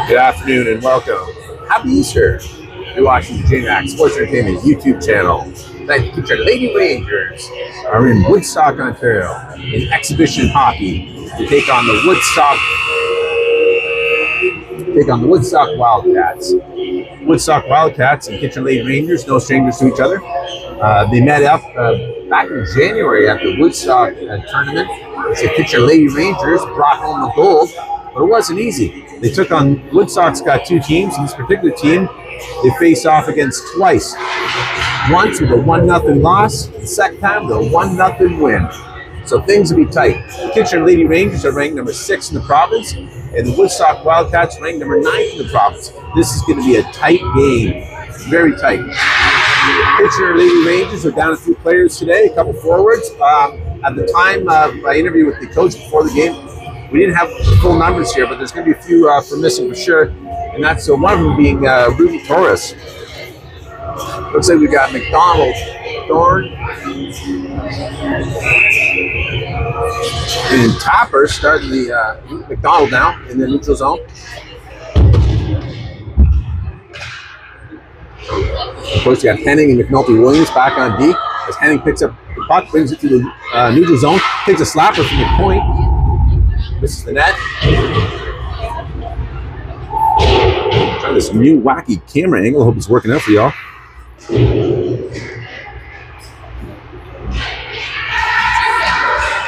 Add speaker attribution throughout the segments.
Speaker 1: Good afternoon and welcome. Happy Easter. You're watching the JMax Sports Entertainment YouTube channel. Tonight, the Kitchener Lady Rangers are in Woodstock, Ontario in exhibition hockey to take on the Woodstock Wildcats. Woodstock Wildcats and Kitchener Lady Rangers, no strangers to each other. They met up back in January at the Woodstock tournament. The Kitchener Lady Rangers brought home the gold, but it wasn't easy. They took on Woodstock's got two teams. In this particular team, they face off against twice. Once with a 1-0 loss, the second time with a 1-0 win. So things will be tight. The Kitchener Lady Rangers are ranked number 6 in the province, and the Woodstock Wildcats ranked number 9 in the province. This is going to be a tight game, very tight. Kitchener Lady Rangers are down a few players today, a couple forwards. At the time I interviewed with the coach before the game, we didn't have the full numbers here, but there's going to be a few for missing for sure. And that's one of them being Ruby Torres. Looks like we got McDonald, Thorne, and Tapper starting the McDonald now in the neutral zone. Of course, you got Henning and McNulty Williams back on D. As Henning picks up the puck, brings it to the neutral zone, takes a slapper from the point. This is the net. Trying this new wacky camera angle. I hope it's working out for y'all.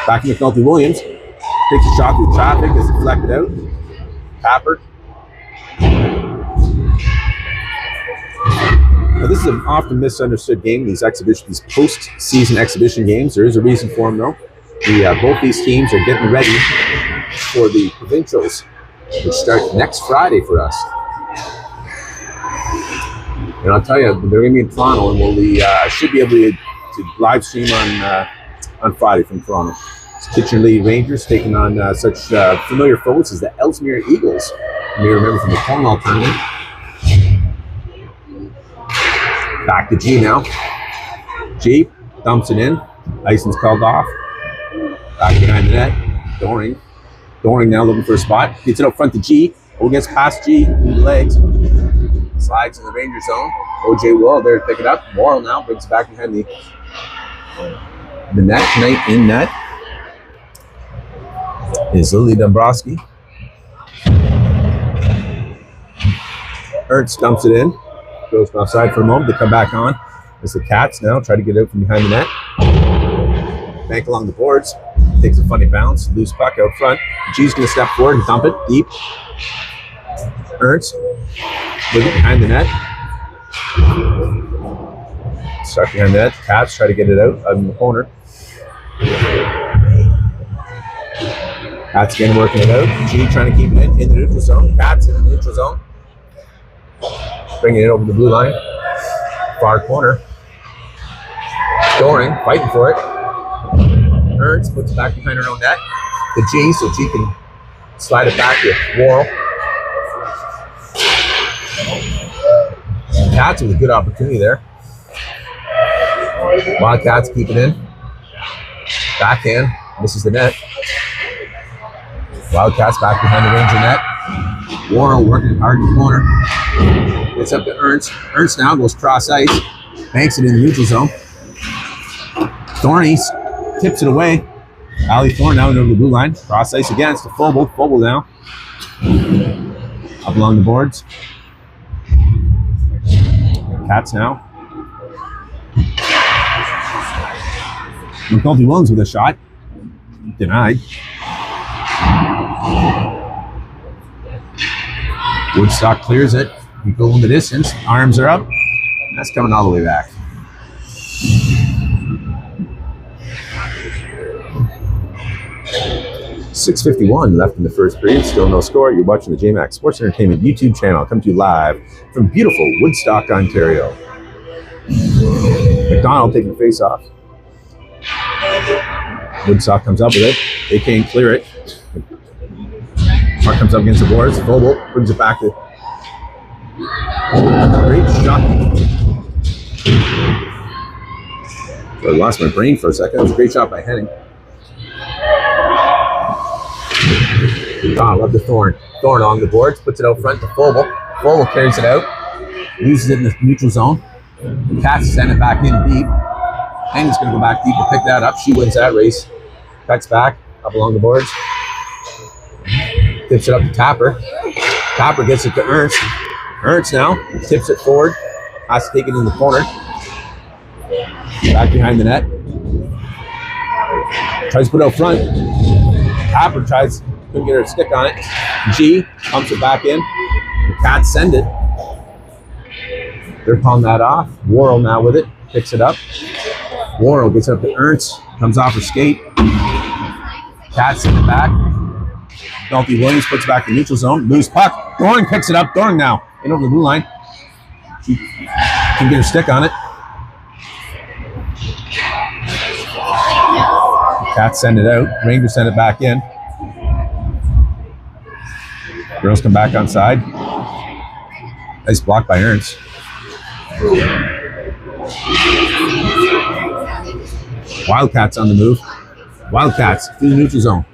Speaker 1: Back to McNulty Williams. Takes a shot through traffic, gets deflected out. Tapper. Now, this is an often misunderstood game, these post-season exhibition games. There is a reason for them, though. Both these teams are getting ready for the provincials, which start next Friday for us. And I'll tell you, they're going to be in Toronto, and we should be able to live stream on Friday from Toronto. It's Kitchener Lady Rangers taking on such familiar foes as the Ellesmere Eagles. You may remember from the Cornwall tournament. Back to G now. G dumps it in. Icing's called off. Back behind the net. Doring now looking for a spot. Gets it up front to G. Gets past G through the legs. Slides in the Ranger zone. OJ Will there to pick it up. Morrill now brings it back behind the net. Tonight in net is Lily Dombrowski. Ernst dumps it in. Goes offside for a moment. They come back on. It's the Cats now. Try to get out from behind the net. Bank along the boards. Takes a funny bounce. Loose puck out front. G's going to step forward and dump it deep. Ernst with it behind the net. Stuck behind the net. Cats try to get it out in the corner. Cats again working it out. G trying to keep it in the neutral zone. Cats in the neutral zone. Bringing it over the blue line. Far corner. Doring, fighting for it. Ernst puts it back behind her own net. The G, so G can slide it back to Worrell. Cats with a good opportunity there. Wildcats keep it in. Backhand, misses the net. Wildcats back behind the Ranger net. Worrell working hard in the corner. It's up to Ernst. Ernst now goes cross ice. Banks it in the neutral zone. Thorny tips it away. Ali Thorne now into the blue line. Cross ice again. It's to Phobel. Phobel now. Up along the boards. Cats now. McNulty Williams with a shot. Denied. Woodstock clears it. We go in the distance. Arms are up. That's coming all the way back. 6:51 left in the first period. Still no score. You're watching the JMax Sports Entertainment YouTube channel. Come to you live from beautiful Woodstock, Ontario. McDonald taking the face off. Woodstock comes up with it. They can't clear it. Mark comes up against the boards. Vogel brings it back to. Great shot. I lost my brain for a second. That was a great shot by Henning. Love the Thorn. Thorn along the boards, puts it out front to Vogel. Vogel carries it out, loses it in the neutral zone. The Cats send it back in deep. Henning's going to go back deep to pick that up. She wins that race. Cuts back, up along the boards. Tips it up to Tapper. Tapper gets it to Ernst. Ernst now tips it forward. Has to take it in the corner. Back behind the net. Tries to put it out front. Tapper couldn't get her stick on it. G pumps it back in. The Cats send it. They're pulling that off. Worrell now with it. Picks it up. Worrell gets up to Ernst. Comes off her skate. Cats send it back. Dalty Williams puts it back in neutral zone. Loose puck. Doring picks it up. Doring now in over the blue line. She can get her stick on it. Cats send it out. Rangers send it back in. Girls come back on side. Nice block by Ernst. Wildcats on the move. Wildcats through the neutral zone.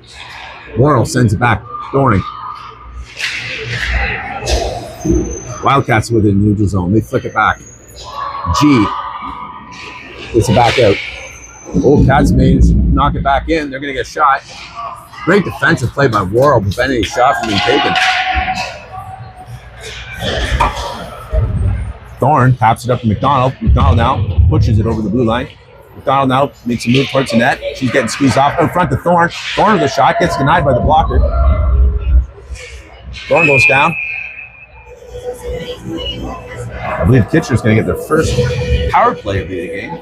Speaker 1: Worrell sends it back. Doring. Wildcats within the neutral zone. They flick it back. G gets it back out. Old Cats managed to knock it back in. They're going to get shot. Great defensive play by Worrell, preventing a shot from being taken. Thorn taps it up to McDonald. McDonald now pushes it over the blue line. McDonald now makes a move towards the net. She's getting squeezed off in front to Thorn. Thorn with a shot, gets denied by the blocker. Thorn goes down. I believe Kitchener's going to get their first power play of the game.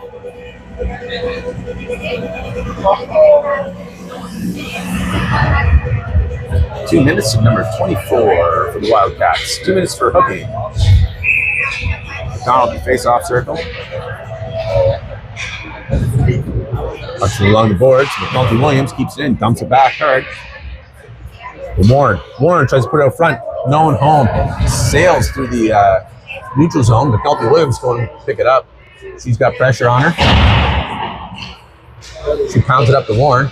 Speaker 1: Two minutes of number 24 for the Wildcats. 2 minutes for hooking. McDonald in face-off circle. Punching along the boards. McNulty Williams keeps it in, dumps it back hard. Warren tries to put it out front. No one home. Sails through the neutral zone. McNulty Williams going to pick it up. She's got pressure on her. She pounds it up to Warren.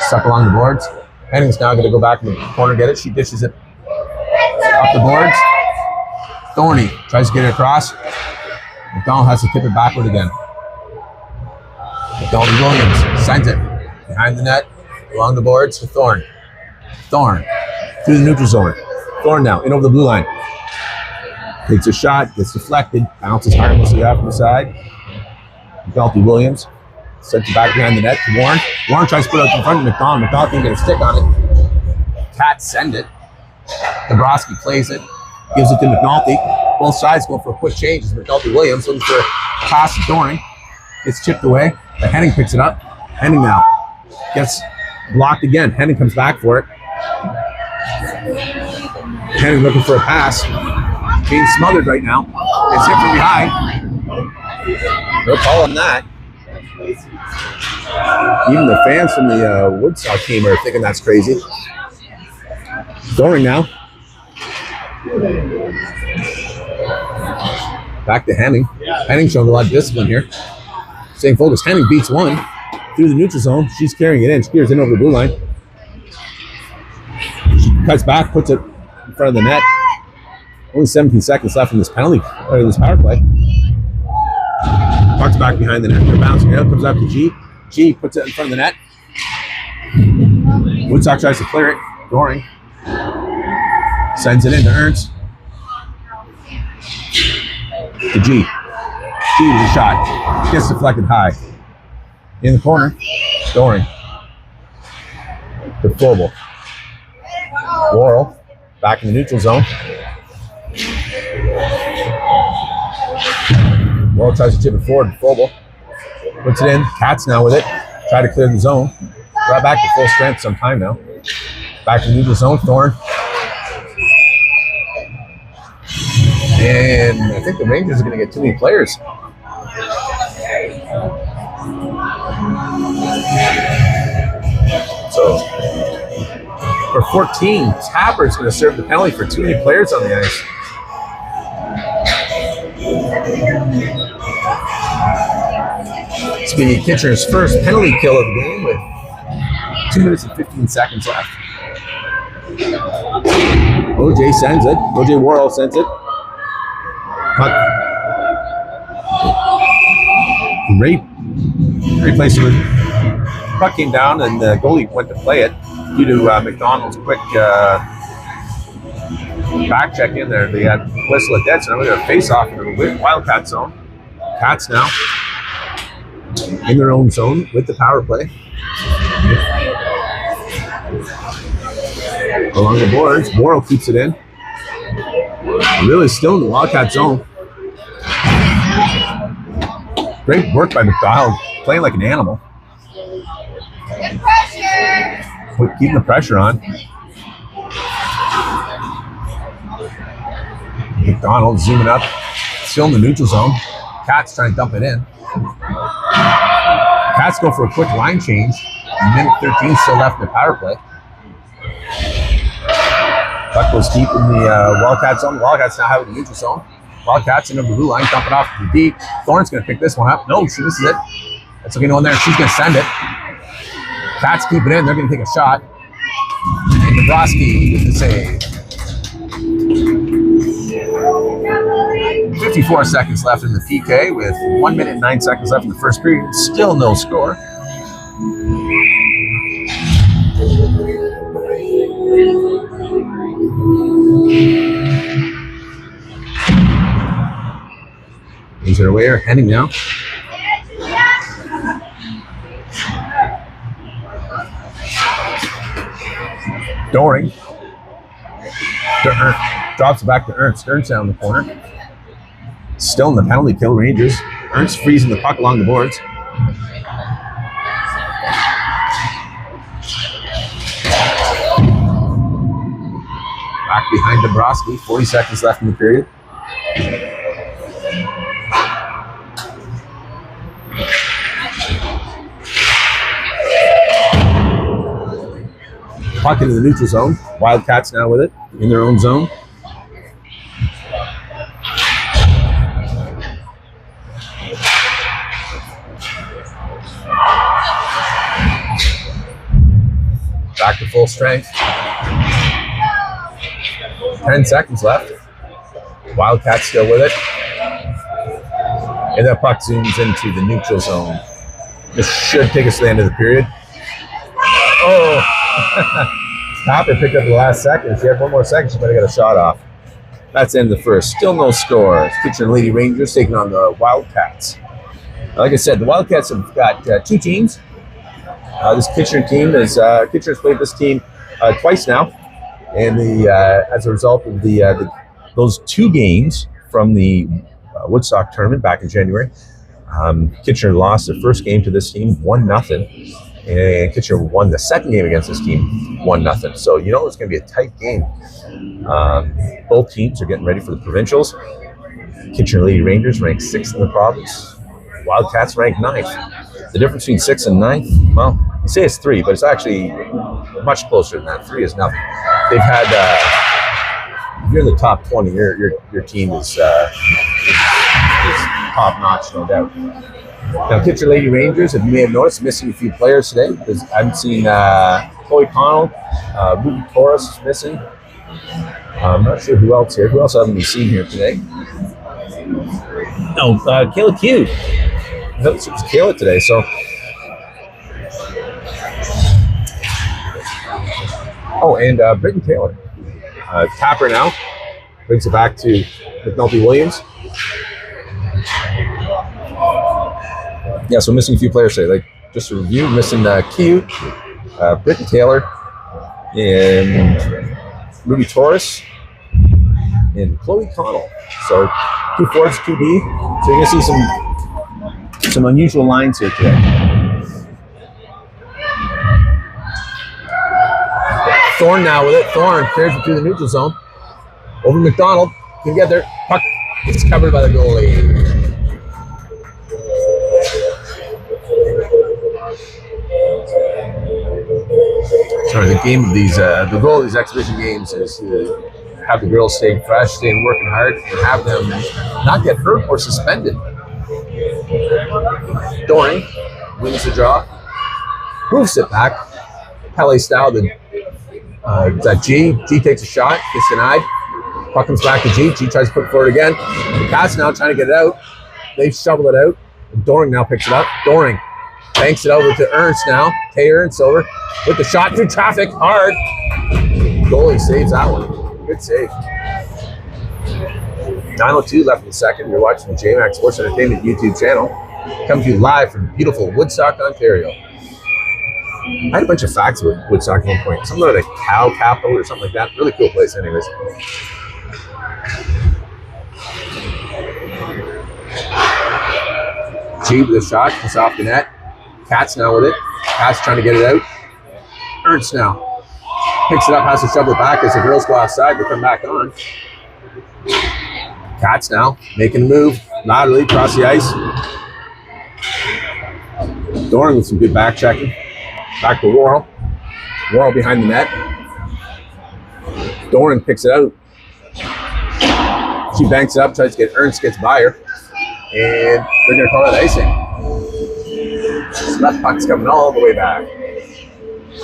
Speaker 1: Stuck along the boards. Henning's now going to go back in the corner, get it. She dishes it up the boards. Thorny tries to get it across. McDonald has to tip it backward again. McDonald Williams sends it behind the net, along the boards to Thorn. Thorn through the neutral zone. Thorn now in over the blue line. Takes a shot, gets deflected, bounces harmlessly off the side. McNulty Williams sends it back behind the net to Warren. Warren tries to put it out in front of McDonald. McDonald can't get a stick on it. Cats send it. Dabrowski plays it. Gives it to McNulty. Both sides go for a quick change. It's McNulty Williams looking for a pass to Doring. It's chipped away. But Henning picks it up. Henning now gets blocked again. Henning comes back for it. Henning looking for a pass. Being smothered right now. It's hit from behind. No call on that. Even the fans from the Woodstock team are thinking that's crazy. Doring now. Back to Henning. Henning showing a lot of discipline here. Staying focused. Henning beats one through the neutral zone. She's carrying it in. She carries it in over the blue line. She cuts back, puts it in front of the net. Only 17 seconds left in this penalty, or this power play. Puck's back behind the net. They're bouncing out. Comes out to G. G puts it in front of the net. Woodstock tries to clear it. Doring sends it in to Ernst. To G. G with a shot. Gets deflected high. In the corner. Doring. To Vogel. Worrell. Back in the neutral zone. Worrell tries to chip it forward to Vogel. Puts it in. Cats now with it. Try to clear the zone. Brought back to full strength some time now. Back to neutral zone, Thorne. And I think the Rangers are going to get too many players. So for 14, Tapper's going to serve the penalty for too many players on the ice. It's going to be Kitchener's first penalty kill of the game with 2 minutes and 15 seconds left. OJ sends it. OJ Worrell sends it. Puck. Great place to it. Puck came down and the goalie went to play it due to McDonald's quick back check in there. They had whistle at dead, so now we're going to face off in the Wildcat zone. Cats now in their own zone with the power play. Along the boards, Worrell keeps it in. Really still in the Wildcat zone. Great work by McDonald, playing like an animal. Keeping the pressure on. McDonald zooming up, still in the neutral zone. Cats trying to dump it in. Cats go for a quick line change. Minute 13 still left in the power play. Puck goes deep in the Wildcat zone. Wildcats now have it in the neutral zone. Wildcats in the blue line, dump it off to the deep. Thorne's going to pick this one up. No, she misses it. That's okay, no one there. She's going to send it. Cats keep it in. They're going to take a shot. And Bobrovsky with the save. 54 seconds left in the PK with 1 minute and 9 seconds left in the first period. Still no score. These are away, heading now. Doring. Drops it back to Ernst. Ernst down the corner. Still in the penalty kill, Rangers. Ernst freezing the puck along the boards. Back behind Bobrovsky. 40 seconds left in the period. Puck into the neutral zone. Wildcats now with it in their own zone. Back to full strength. 10 seconds left. Wildcats still with it. And that puck zooms into the neutral zone. This should take us to the end of the period. Oh! Tapper picked up the last second. If she had 1 more second, she might have got a shot off. That's the end of the first. Still no score. Kitchener Lady Rangers taking on the Wildcats. Like I said, the Wildcats have got 2 teams. This Kitchener team is Kitchener's played this team twice now, and as a result of those 2 games from the Woodstock tournament back in January, Kitchener lost the first game to this team 1-0. And Kitchener won the second game against this team 1-0. So you know it's going to be a tight game. Both teams are getting ready for the provincials. Kitchener Lady Rangers ranked 6th in the province. Wildcats ranked 9th. The difference between 6th and 9th, well, you say it's 3, but it's actually much closer than that. 3 is nothing. They've had, if you're in the top 20, your team is top notch, no doubt. Now, Kitchener Lady Rangers, if you may have noticed, missing a few players today because I haven't seen Chloe Connell, Ruby Torres is missing. I'm not sure who else here. Who else haven't we seen here today? No, Kayla Q. I thought it was Kayla today, so. Oh, and Britton Taylor. Tapper now brings it back to McNulty Williams. Yeah, so missing a few players today. Like just a review, missing Q, Britton Taylor, and Ruby Torres, and Chloe Connell. So 2 forwards, 2 D. So you're gonna see some unusual lines here today. Thorne now with it. Thorne clears it through the neutral zone. Over McDonald. Can get there. Puck is covered by the goalie. Sorry, the game of these, the goal of these exhibition games is to have the girls staying fresh, staying working hard, and have them not get hurt or suspended. Doring wins the draw, moves it back, Pele style to G. G takes a shot, gets denied. Puck comes back to G. G tries to put it forward again. The Cats now trying to get it out. They shovel it out. Doring now picks it up. Doring banks it over to Ernst now. Tay Ernst over with the shot through traffic. Hard. Goalie saves that one. Good save. 9:02 left in the second. You're watching the JMax Sports Entertainment YouTube channel. Coming to you live from beautiful Woodstock, Ontario. I had a bunch of facts about Woodstock at one point. Something like a cow capital or something like that. Really cool place anyways. G with a shot, just off the net. Cats now with it. Cats trying to get it out. Ernst now picks it up, has to shovel it back as the girls go outside. They come back on. Cats now making a move laterally across the ice. Doring with some good back checking. Back to Worrell. Worrell behind the net. Doran picks it out. She banks it up, tries to get Ernst, gets by her. And they're going to call it icing. So that puck's coming all the way back.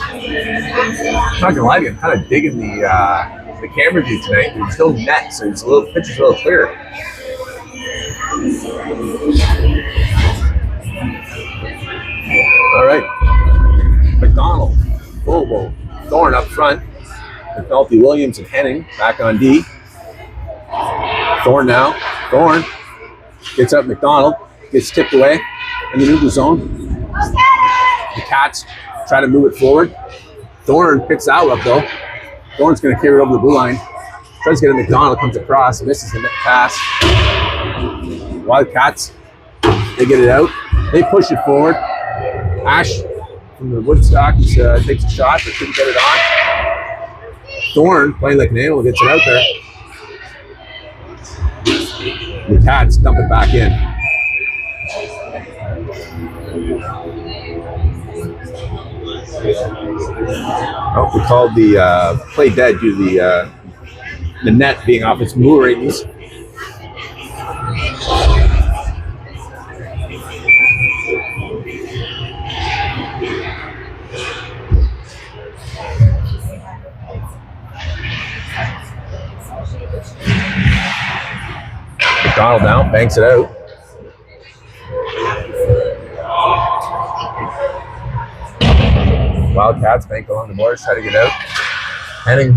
Speaker 1: I'm not going to lie to you, I'm kind of digging the camera view tonight. There's no net, so it's picture's a little clearer. All right. McDonald, Bobo, Thorne up front. McNulty, Williams, and Henning back on D. Thorne now. Thorne gets up McDonald, gets tipped away in the neutral zone. The Cats try to move it forward. Thorne picks that up though. Thorne's going to carry it over the blue line. Tries to get it. McDonald comes across, misses the net pass. Wildcats, they get it out. They push it forward. Ash from the Woodstock takes a shot, but couldn't get it on. Thorne, playing like an animal, gets it out there. The Cats dump it back in. Oh, we called the play dead due to the net being off its moorings. McDonald down, banks it out. Wildcats bank along the boards, try to get out. Henning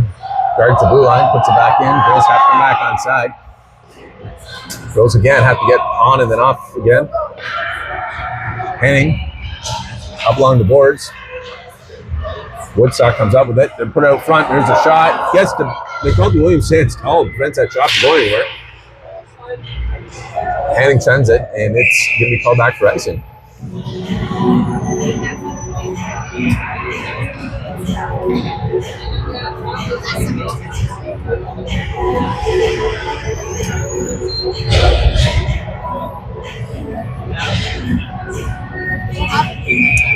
Speaker 1: guards the blue line, puts it back in. Girls have to come back on side. Girls again have to get on and then off again. Henning up along the boards. Woodstock comes up with it. They put it out front. There's a shot. Gets to McNulty. Williams stands tall, prevents that shot from going anywhere. Henning sends it, and it's going to be called back for icing.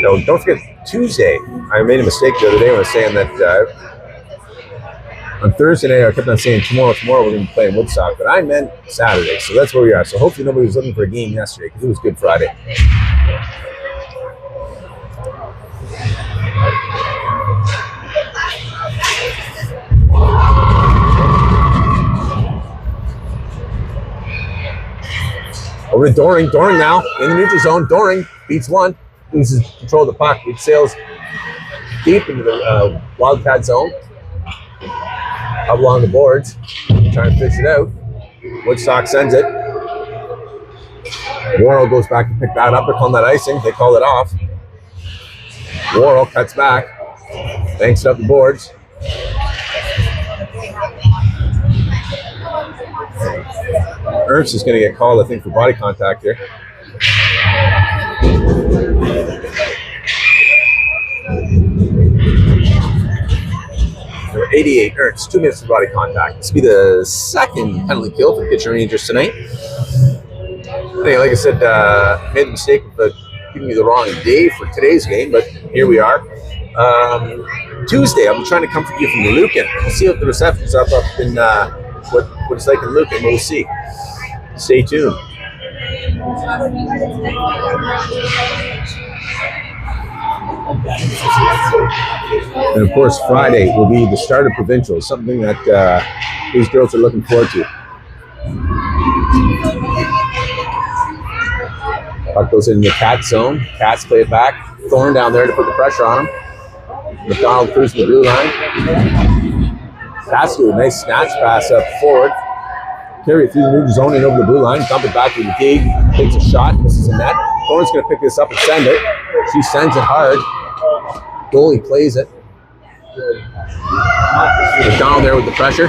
Speaker 1: No, don't forget Tuesday. I made a mistake the other day when I was saying that on Thursday night I kept on saying tomorrow we're going to be playing Woodstock, but I meant Saturday, so that's where we are. So hopefully nobody was looking for a game yesterday because it was Good Friday. Over to Doring. Doring now in the neutral zone. Doring beats one, loses control of the puck. It sails deep into the Wildcat zone. Up along the boards, trying to fish it out. Woodstock sends it. Worrell goes back to pick that up. They're calling that icing. They call it off. Worrell cuts back, banks it up the boards. Ernst is going to get called, I think, for body contact here. 88 Ernst, 2 minutes of body contact. This will be the second penalty kill for the Kitchener Rangers tonight. Anyway, like I said, made the mistake of giving you the wrong day for today's game, but here we are. Tuesday, I'll be trying to comfort you from the Lucan. We'll see what the reception's up in what it's like in Lucan. We'll see. Stay tuned. And of course, Friday will be the start of provincials, something that these girls are looking forward to. Puck goes in the Cat zone. Cats play it back. Thorne down there to put the pressure on him. McDonald cruising the blue line. Cats do a nice snatch pass up forward. Carry it through the neutral zone and over the blue line. Dump it back to the Teague. Takes a shot. Misses a net. Thorne's going to pick this up and send it. She sends it hard. Goalie plays it. McDonald there with the pressure.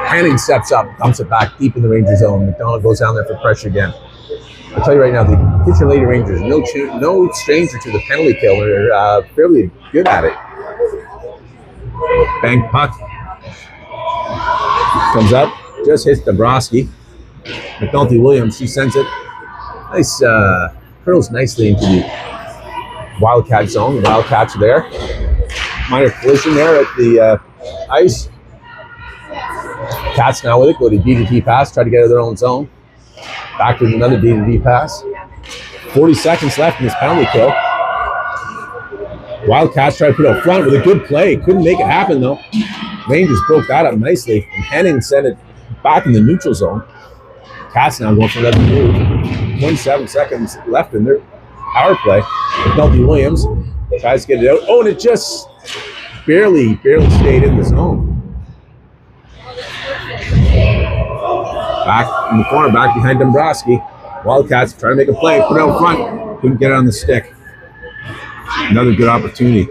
Speaker 1: Hanning steps up, dumps it back deep in the Ranger zone. McDonald goes down there for pressure again. I'll tell you right now, the Kitchener Lady Rangers, no stranger to the penalty kill. They're fairly good at it. Bank puck. Comes up, just hits Dombrowski. McNulty Williams, she sends it. Nice, curls nicely into the Wildcat zone. The Wildcats are there. Minor collision there at the ice. Cats now with it, go to D-to-D pass, try to get out of their own zone. Back with another D-to-D pass. 40 seconds left in this penalty kill. Wildcats try to put out front with a good play. Couldn't make it happen though. Rangers broke that up nicely. And Henning sent it back in the neutral zone. Cats now going for another move. 27 seconds left in their power play. McNulty Williams tries to get it out. Oh, and it just barely stayed in the zone. Back in the corner, back behind Dombrowski. Wildcats trying to make a play, put it out front. Couldn't get it on the stick. Another good opportunity.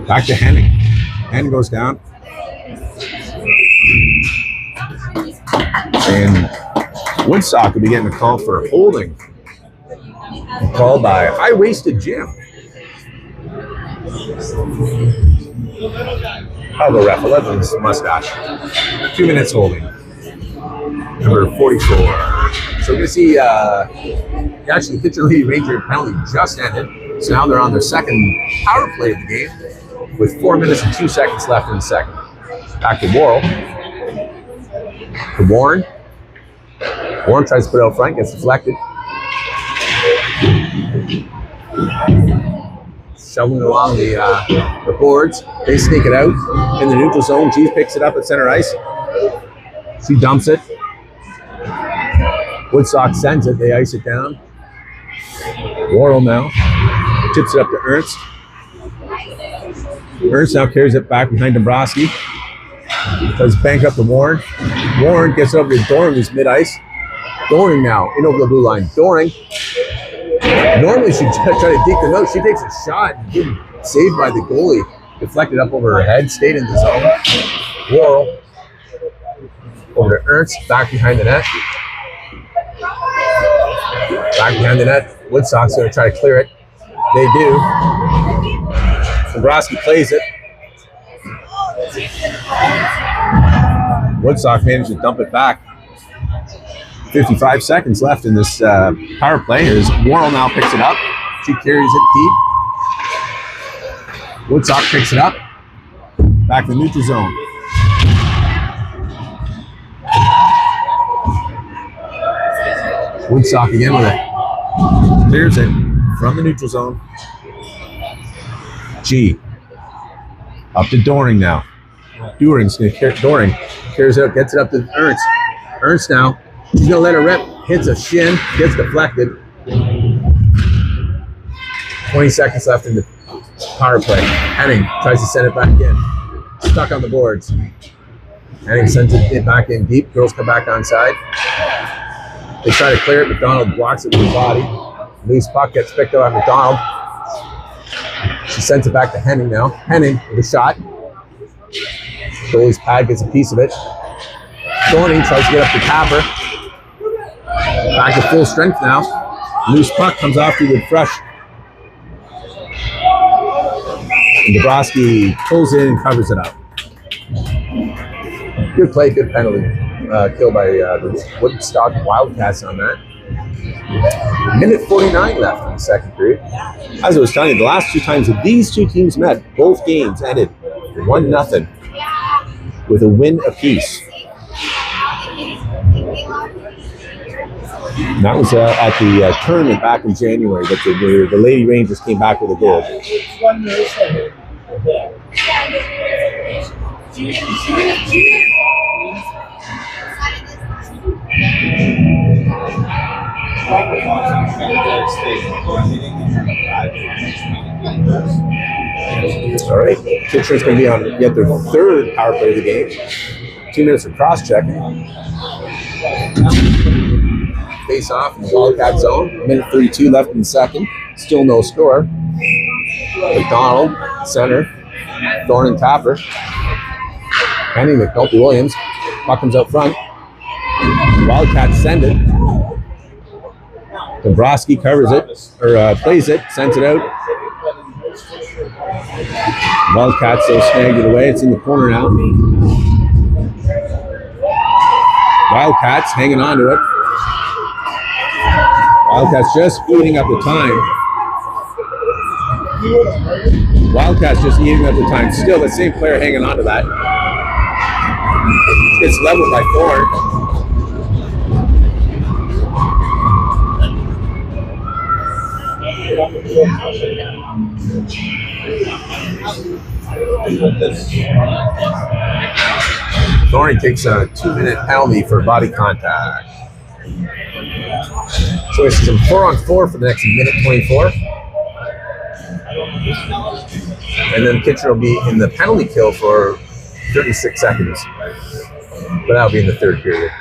Speaker 1: Back to Henning. Henning goes down. And Woodstock will be getting a call for holding. Called by high-waisted Jim. I'll go ref. 11 is mustache. 2 minutes holding. Number 44. So we're going to see, actually, the Kitchener Lady Ranger penalty just ended. So now they're on their second power play of the game with 4 minutes and 2 seconds left in the second. Back to Worrell. To Warren. Warren tries to put it out front, gets deflected. Shoveling along the boards. They sneak it out in the neutral zone. G picks it up at center ice. She dumps it. Woodstock sends it. They ice it down. Worrell now tips it up to Ernst. Ernst now carries it back behind Dombrowski. Does bank up to Warren. Warren gets over to Doring, who's mid-ice. Doring now in over the blue line. Doring. Normally she'd try to deke them out. She takes a shot. Saved by the goalie. Deflected up over her head. Stayed in the zone. Worrell. Over to Ernst. Back behind the net. Back behind the net. Woodstock's going to try to clear it. They do. Dombrowski plays it. Woodstock managed to dump it back. 55 seconds left in this power play as Worrell now picks it up. She carries it deep. Woodstock picks it up. Back to the neutral zone. Woodstock again with it. Clears it from the neutral zone. G. Up to Doring now. Doring carries it out, gets it up to Ernst. Ernst now. She's going to let her rip. Hits a shin. Gets deflected. 20 seconds left in the power play. Henning tries to send it back in. Stuck on the boards. Henning sends it back in deep. Girls come back onside. They try to clear it. McDonald blocks it with his body. Loose puck gets picked up by McDonald. She sends it back to Henning now. Henning with a shot. Goalie's pad gets a piece of it. Thorny tries to get up to Tapper. Back to full strength now. Loose puck comes off to the fresh. And Dabrowski pulls in and covers it up. Good play, good penalty. Kill by the Woodstock Wildcats on that. Minute 49 left in the second period. As I was telling you, the last two times that these two teams met, both games ended 1-0 with a win apiece. And that was at the tournament back in January that the Lady Rangers came back with a goal. All right, Kitchener's going to be on yet their third power play of the game. 2 minutes of cross-checking. Face off in the Wildcat zone. Minute 32 left in the second. Still no score. McDonald, center. Thorne and Tapper. Handing McNulty Williams. Puck comes out front. Wildcats send it. Dabrowski covers it, or plays it, sends it out. Wildcats still snagged it away. It's in the corner now. Wildcats hanging on to it. Wildcats just eating up the time. Wildcats just eating up the time. Still the same player hanging on to that. It's leveled by Thorne. Thorne takes a 2-minute penalty for body contact. So it's some 4-on-4 for the next minute 24. And then Kitchener will be in the penalty kill for 36 seconds. But that'll be in the third period.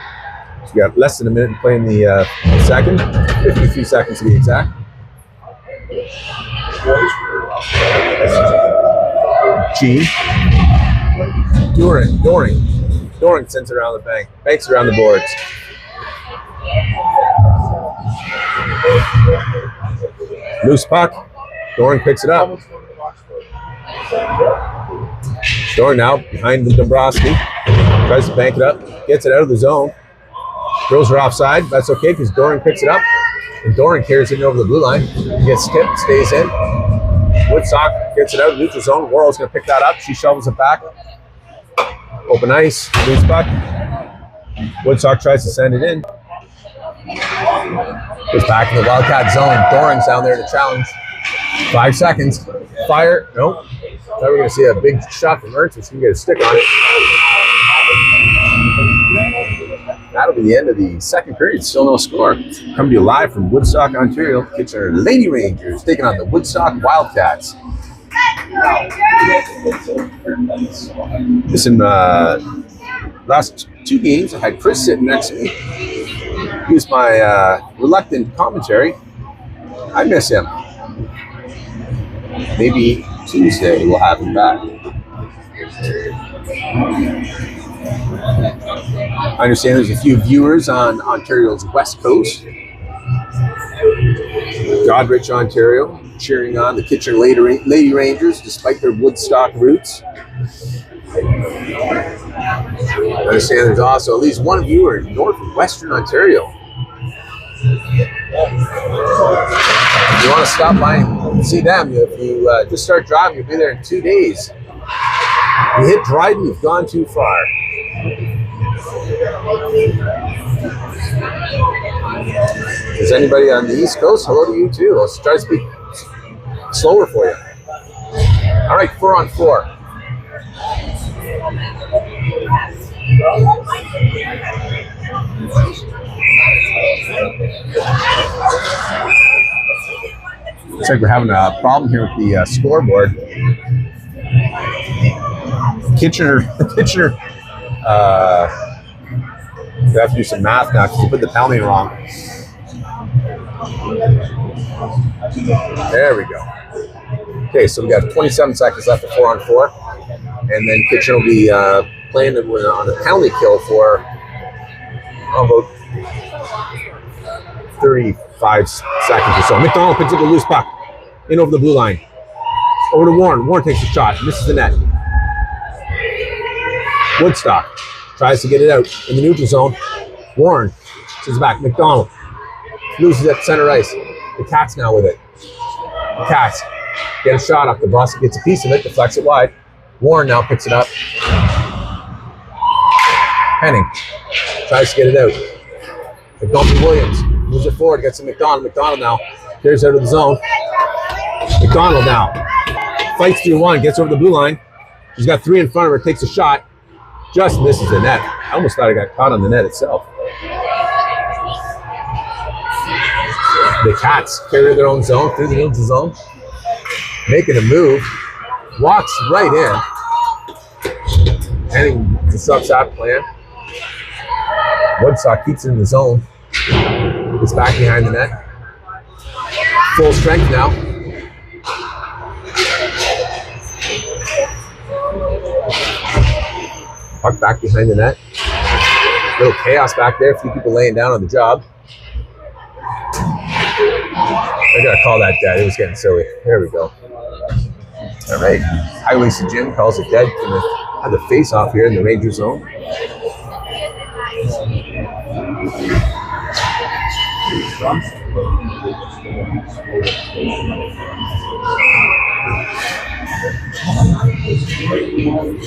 Speaker 1: So we got less than a minute to play in the second, 53 seconds to be exact. Gene. Doring sends it around the bank. Banks around the boards. Loose puck. Doring picks it up. Doring now behind the Dombrowski. Tries to bank it up. Gets it out of the zone. Throws her offside. That's okay because Doring picks it up. And Doring carries it over the blue line. Gets tipped. Stays in. Woodstock gets it out of the neutral zone. Worrell's going to pick that up. She shovels it back. Open ice. Loose puck. Woodstock tries to send it in. Goes back in the Wildcat zone. Doring's down there to challenge. 5 seconds. Fire. Nope. Thought we were going to see a big shot from Ertz. She's going to get a stick on it. That'll be the end of the second period. Still no score. Coming to you live from Woodstock, Ontario. Kitchener Lady Rangers taking on the Woodstock Wildcats. Listen, last 2 games, I had Chris sitting next to me. He was my reluctant commentary. I miss him. Maybe Tuesday we'll have him back. I understand there's a few viewers on Ontario's west coast. Godrich, Ontario, cheering on the Kitchener Lady Rangers despite their Woodstock roots. I understand there's also at least one viewer in north and western Ontario. If you want to stop by and see them, if you just start driving, you'll be there in 2 days. You hit Dryden, you've gone too far. Is anybody on the East Coast? Hello to you too. I'll try to speak slower for you. All right, 4-on-4. Looks like we're having a problem here with the scoreboard. Kitchener, we have to do some math now because you put the penalty wrong. There we go. Okay, so we got 27 seconds left at 4-on-4. And then Kitchener will be playing on a penalty kill for about 35 seconds or so. McDonald picks up the loose puck in over the blue line. Over to Warren. Warren takes a shot, misses the net. Woodstock tries to get it out in the neutral zone. Warren sends it back. McDonald loses at center ice. The Cats now with it. The Cats get a shot up. Bobrovsky gets a piece of it, deflects it wide. Warren now picks it up. Henning tries to get it out. McDonald Williams moves it forward, gets to McDonald. McDonald now carries out of the zone. McDonald now fights through one, gets over the blue line. She's got three in front of her, takes a shot, just misses the net. I almost thought it got caught on the net itself. The Cats carry their own zone through the neutral zone, making a move, walks right in. Henning disrupts that plan. Woodstock keeps it in the zone. It's back behind the net. Full strength now. Puck back behind the net. Little chaos back there. A few people laying down on the job. I gotta call that dead. It was getting silly. There we go. All right. High-waisted Jim calls it dead. Gonna have the face-off here in the Ranger zone.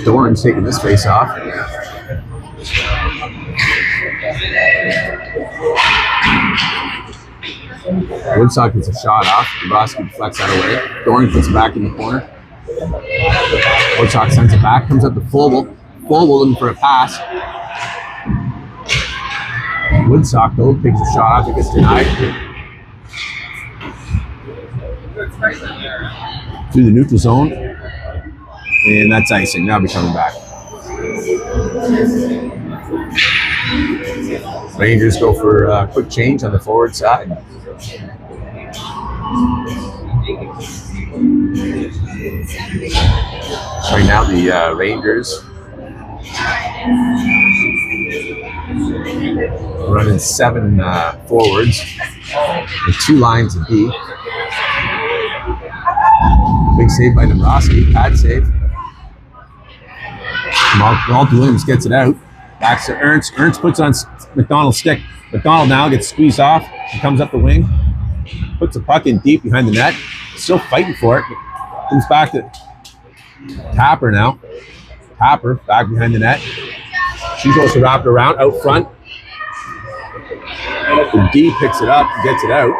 Speaker 1: Doran's taking this face off. Woodstock gets a shot off. Bobrovsky deflects that away. Doran puts it back in the corner. Woodstock sends it back. Comes up to Fogle. Fogle looking for a pass. Woodstock though takes a shot off. It gets denied. Through the neutral zone. And that's icing. Now be coming back. Rangers go for a quick change on the forward side. Right now the Rangers running 7 forwards with 2 lines of D. Big save by Bobrovsky, pad save. Walter Williams gets it out. Back to Ernst. Ernst puts on McDonald's stick. McDonald now gets squeezed off. He comes up the wing. Puts the puck in deep behind the net. Still fighting for it. Comes back to Tapper now. Tapper back behind the net. She goes to wrap it around out front. The D picks it up and gets it out.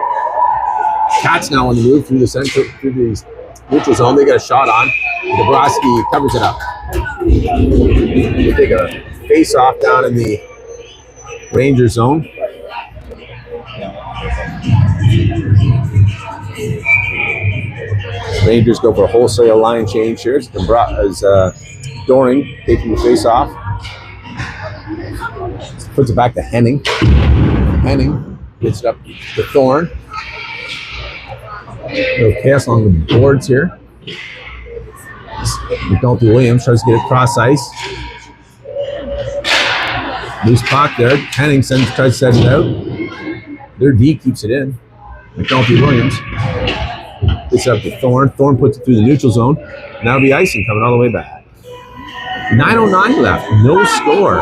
Speaker 1: Cats now on the move through the center, through the neutral zone. They get a shot on. Bobrovsky covers it up. They take a face off down in the Ranger zone. Rangers go for a wholesale line change here. As Doring taking the face off. Puts it back to Henning. Henning gets it up to Thorne. Little chaos along the boards here. McNulty Williams tries to get it cross ice. Loose puck there. Henning tries to send it out. Their D keeps it in. McNulty Williams gets it up to Thorne. Thorne puts it through the neutral zone. Now it'll be icing coming all the way back. 9:09 left. No score.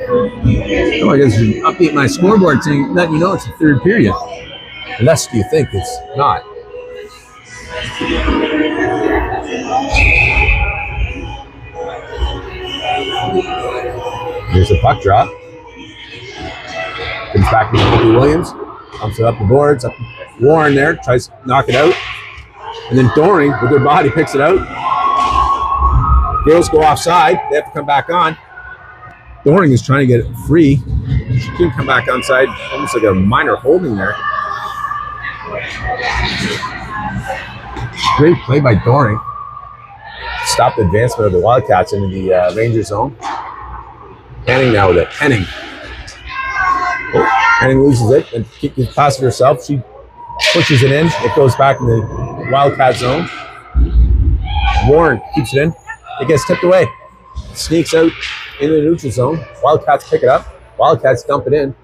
Speaker 1: Oh, I guess you update my scoreboard saying that you know it's the third period. Unless you think it's not. Here's the puck drop. Comes back to McNulty Williams. Pumps it up the boards. Up Warren there. Tries to knock it out. And then Doring with their body picks it out. Girls go offside. They have to come back on. Doring is trying to get it free. She couldn't come back onside. Almost like a minor holding there. Great play by Doring. Stopped the advancement of the Wildcats into the Ranger zone. Henning now with it. Henning. Oh, Henning loses it and gets past it herself. She pushes it in. It goes back in the Wildcat zone. Warren keeps it in. It gets tipped away. Sneaks out into the neutral zone. Wildcats pick it up. Wildcats dump it in.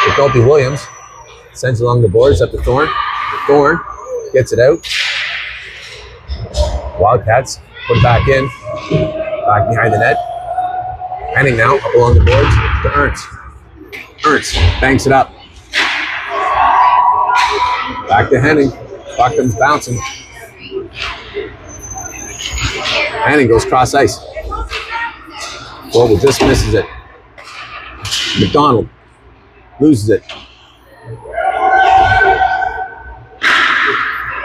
Speaker 1: McNulty Williams sends along the boards up to Thorne. Thorne gets it out. Wildcats put it back in. Back behind the net. Henning now up along the boards to Ernst. Ernst banks it up. Back to Henning. Puck comes bouncing. Henning goes cross ice. Vogel just misses it. McDonald loses it.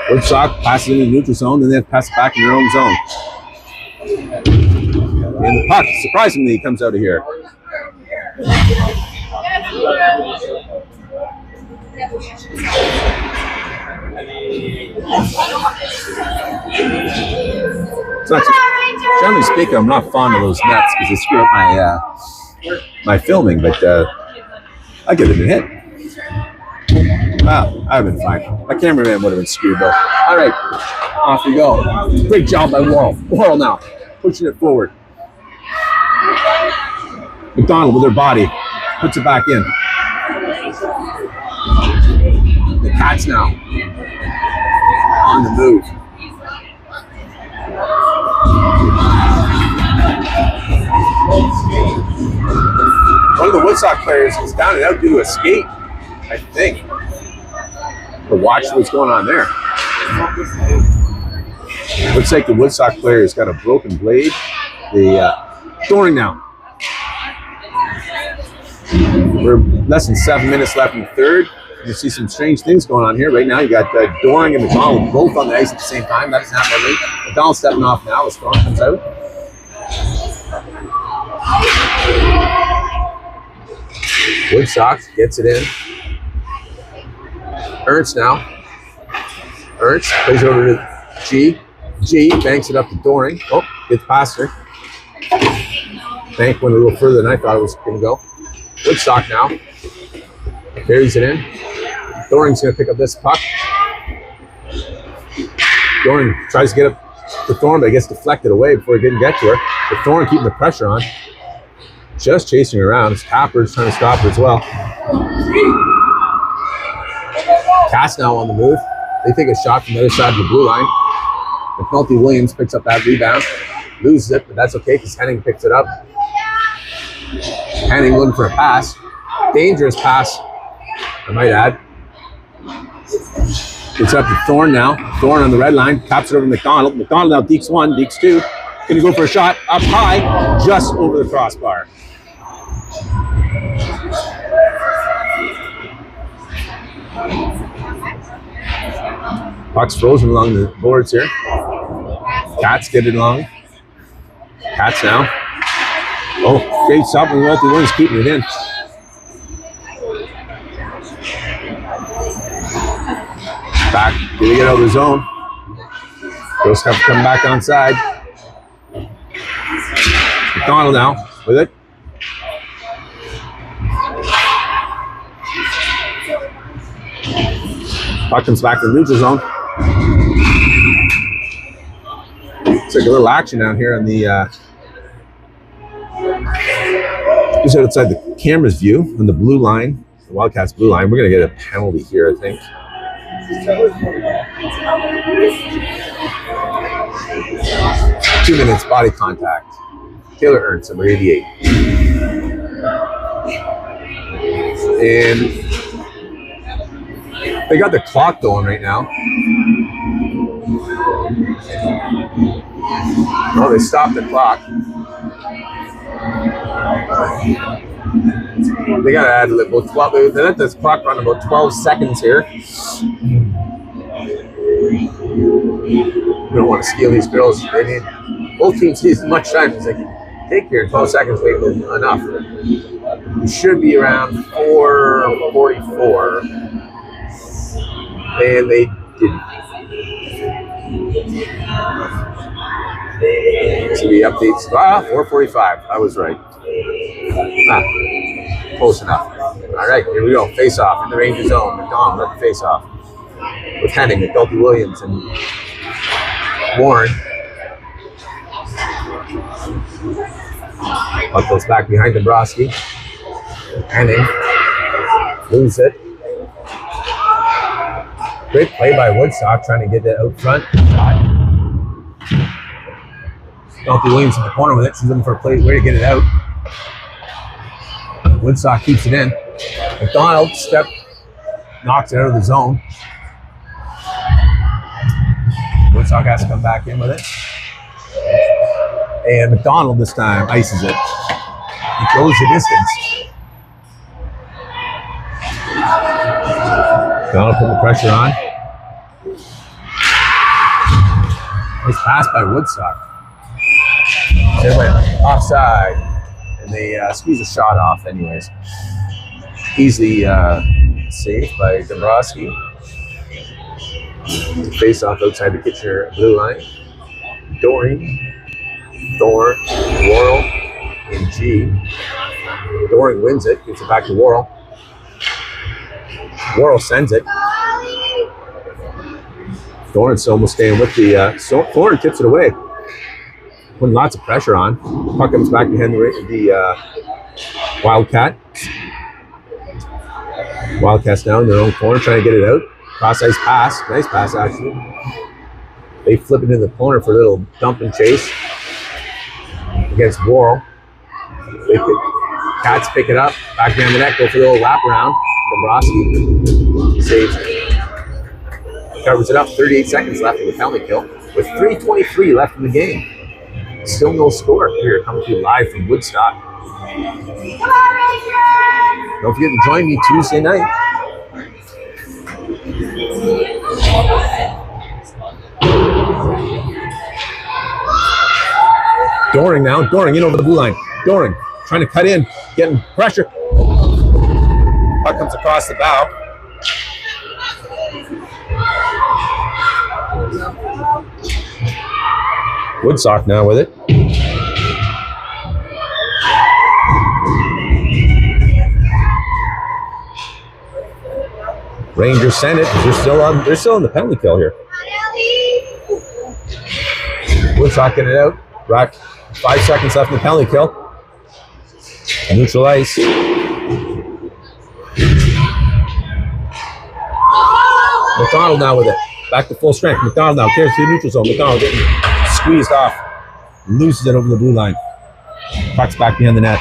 Speaker 1: Woodstock passes into the neutral zone, then they pass it back in their own zone. And the puck, surprisingly, comes out of here. So generally speaking, I'm not fond of those nets because they screw up my filming, but I give it a hit. Wow, I've been fine. My cameraman would have been screwed though. All right, off we go. Great job by Worrell. Worrell now, pushing it forward. McDonald with her body, puts it back in. The Cats now on the move. One of the Woodstock players is down and out due to a skate, I think. To watch what's going on there. Looks like the Woodstock player has got a broken blade. The Doring now. We're less than 7 minutes left in the third. You see some strange things going on here. Right now you got Doring and McDonald both on the ice at the same time. That doesn't happen every week. McDonald stepping off now as Thorne comes out. Woodstock gets it in. Ernst now. Ernst plays over to G. G banks it up to Doring. Oh, gets past her. Bank went a little further than I thought it was going to go. Woodstock now. Carries it in. Doring's going to pick up this puck. Doring tries to get up to Thorne, but it gets deflected away before it didn't get to her. But Thorne keeping the pressure on. Just chasing her around. Tapper's trying to stop her as well. Cass now on the move. They take a shot from the other side of the blue line. McNulty Williams picks up that rebound. Loses it, but that's okay because Henning picks it up. Henning looking for a pass. Dangerous pass, I might add. It's up to Thorne now. Thorne on the red line. Taps it over to McDonald. McDonald now dekes one, dekes two. Gonna go for a shot up high, just over the crossbar. Puck's frozen along the boards here. Cats get it along. Cats now. Oh, great stop from McNulty Williams keeping it in. Back. Did he get out of the zone? Those have to come back onside. McDonald now with it. Puck comes back to the neutral zone. It's like a little action down here on the just outside the camera's view on the blue line, the Wildcats blue line. We're gonna get a penalty here, I think. 2 minutes body contact. Taylor Ernst, number 88. And they got the clock going right now. Oh, they stopped the clock. They got to add a little 12. They let this clock run about 12 seconds here. We don't want to steal these girls. They need both teams need as much time as they can take here. 12 seconds will be enough. We should be around 4:44, and they didn't. So the updates. 4:45. I was right. Close enough. All right, here we go. Face off in the Ranger zone. McDonald let the face off with Henning, McNulty Williams, and Warren. Puck goes back behind Dombrowski. Henning Lose it. Great play by Woodstock trying to get that out front. Kelsey Williams in the corner with it. She's looking for a play, way to get it out. Woodstock keeps it in. McDonald knocks it out of the zone. Woodstock has to come back in with it. And McDonald this time ices it. He goes the distance. McDonald put the pressure on. Nice pass by Woodstock. They went offside, and they squeeze a shot off anyways. Easily saved by Dombrowski. Face off outside the Kitchener blue line. Doring, Thorne, Worrell, and G. Doring wins it, gets it back to Worrell. Worrell sends it. Thorne's almost staying with the Thorne tips it away. Putting lots of pressure on. Puck comes back behind the Wildcat. Wildcats down in their own corner, trying to get it out. Cross ice pass. Nice pass, actually. They flip it in the corner for a little dump and chase against Worrell. Cats pick it up. Back behind the net, go for the little wrap around. Dombrowski saves it. Covers it up. 38 seconds left in the penalty kill with 3:23 left in the game. Still no score here, coming to you live from Woodstock. Don't forget to join me Tuesday night. Doring now. Doring in over the blue line. Doring trying to cut in, getting pressure. Puck comes across the bow. Woodstock now with it. Rangers send it. They're still on the penalty kill here. Woodstock getting it out. Rock. 5 seconds left in the penalty kill. Neutral ice. McDonald now with it. Back to full strength. McDonald now carries to the neutral zone. McDonald getting squeezed off. Loses it over the blue line. Puck's back behind the net.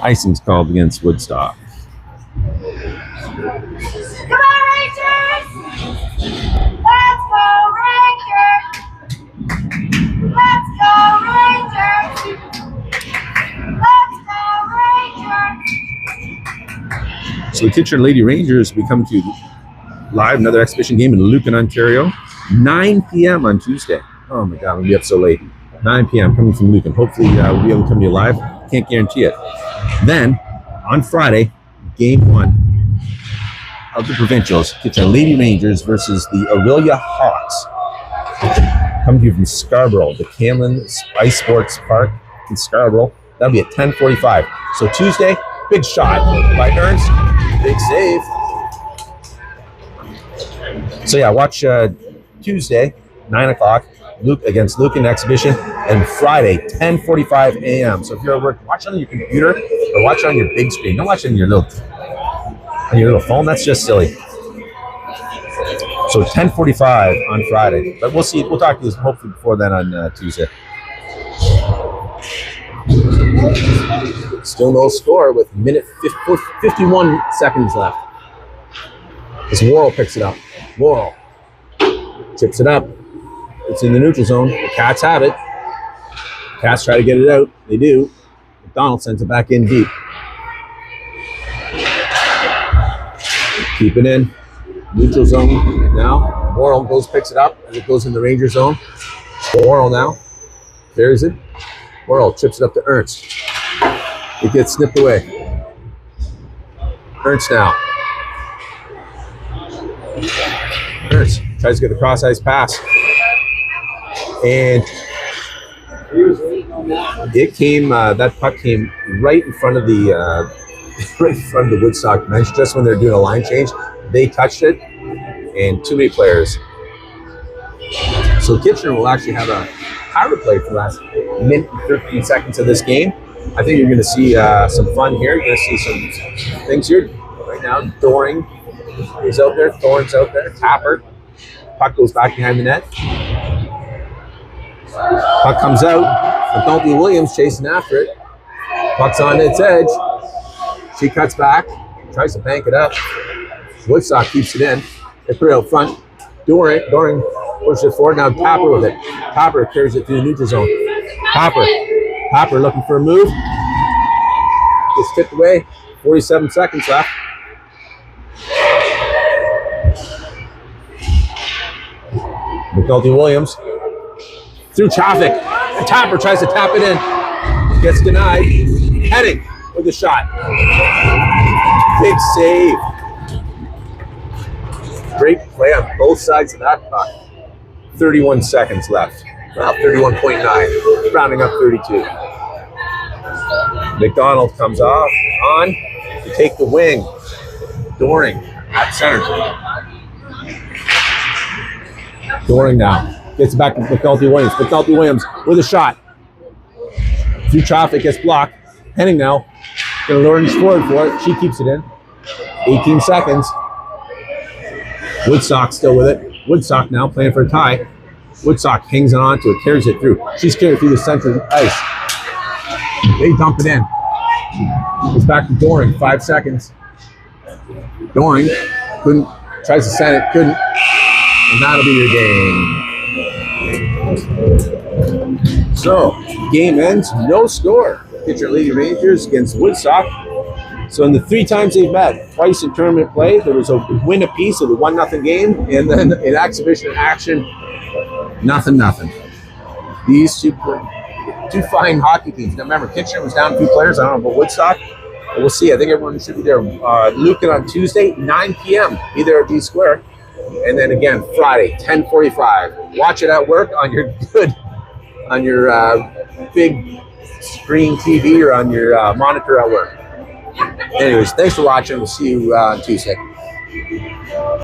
Speaker 1: Icing's called against Woodstock.
Speaker 2: Come on, Rangers! Let's go, Rangers! Let's go, Rangers! Let's go, Rangers!
Speaker 1: So the Kitchener Lady Rangers will be coming to you live, another exhibition game in Lucan, Ontario, 9 p.m. on Tuesday. Oh my God, we'll be up so late. 9 p.m. coming from Lucan. Hopefully we'll be able to come to you live. Can't guarantee it. Then, on Friday, Game 1 of the Provincials, Kitchener Lady Rangers versus the Aurelia Hawks. Coming to you from Scarborough, the Camlin Ice Sports Park in Scarborough. That'll be at 10:45. So Tuesday, big shot by Ernst. Big save. So yeah, watch Tuesday, 9 o'clock. Luke against Lucan exhibition, and Friday 10:45 a.m. So if you're at work, watch on your computer or watch on your big screen. Don't watch on your little phone. That's just silly. So 10:45 on Friday, but we'll see. We'll talk to you hopefully before then on Tuesday. Still no score with minute 51 seconds left. As Worrell picks it up. Worrell chips it up. It's in the neutral zone. The Cats have it. Cats try to get it out. They do. McDonald sends it back in deep. Keep it in. Neutral zone now. Worrell picks it up as it goes in the Ranger zone. Worrell now. There's it. Worrell chips it up to Ernst. It gets snipped away. Ernst now. Ernst tries to get the cross ice pass. And it came. That puck came right in front of the Woodstock bench just when they're doing a line change. They touched it, and too many players So Kitchener will actually have a power play for the last minute and 13 seconds of this game. I think you're going to see some fun here. You're going to see some things here. Right now, Doring is out there. Thorne's out there. Tapper. Puck goes back behind the net. Puck comes out. McNulty Williams chasing after it. Puck's on its edge. She cuts back. Tries to bank it up. Woodstock keeps it in. They put it out front. Doring pushes it forward. Now Tapper with it. Tapper carries it through the neutral zone. Tapper looking for a move. Gets tipped away. 47 seconds left. McNulty Williams through traffic. And Tapper tries to tap it in. Gets denied. Henning with a shot. Big save. Great play on both sides of that puck. 31 seconds left. Well, 31.9. Rounding up 32. McDonald comes on to take the wing. Doring at center. Doring now. Gets back to McNulty Williams. McNulty Williams with a shot. Through traffic, gets blocked. Henning now. Gonna lure forward for it. She keeps it in. 18 seconds. Woodstock still with it. Woodstock now playing for a tie. Woodstock hangs on to it, carries it through. She's carried through the center of the ice. They dump it in. It's back to Doring. 5 seconds. Doring couldn't. Tries to send it. Couldn't. And that'll be your game. So, game ends. No score. Kitchener Lady Rangers against Woodstock. So in the 3 times they've met, twice in tournament play, there was a win apiece of the 1-0 game, and then in exhibition action, 0-0. These two fine hockey teams. Now remember, Kitchener was down 2 players. I don't know about Woodstock, but we'll see. I think everyone should be there. Lucan on Tuesday, 9 p.m. Be there at D Square, and then again Friday, 10:45. Watch it at work on your big screen TV or on your monitor at work. Anyways, thanks for watching. We'll see you on Tuesday.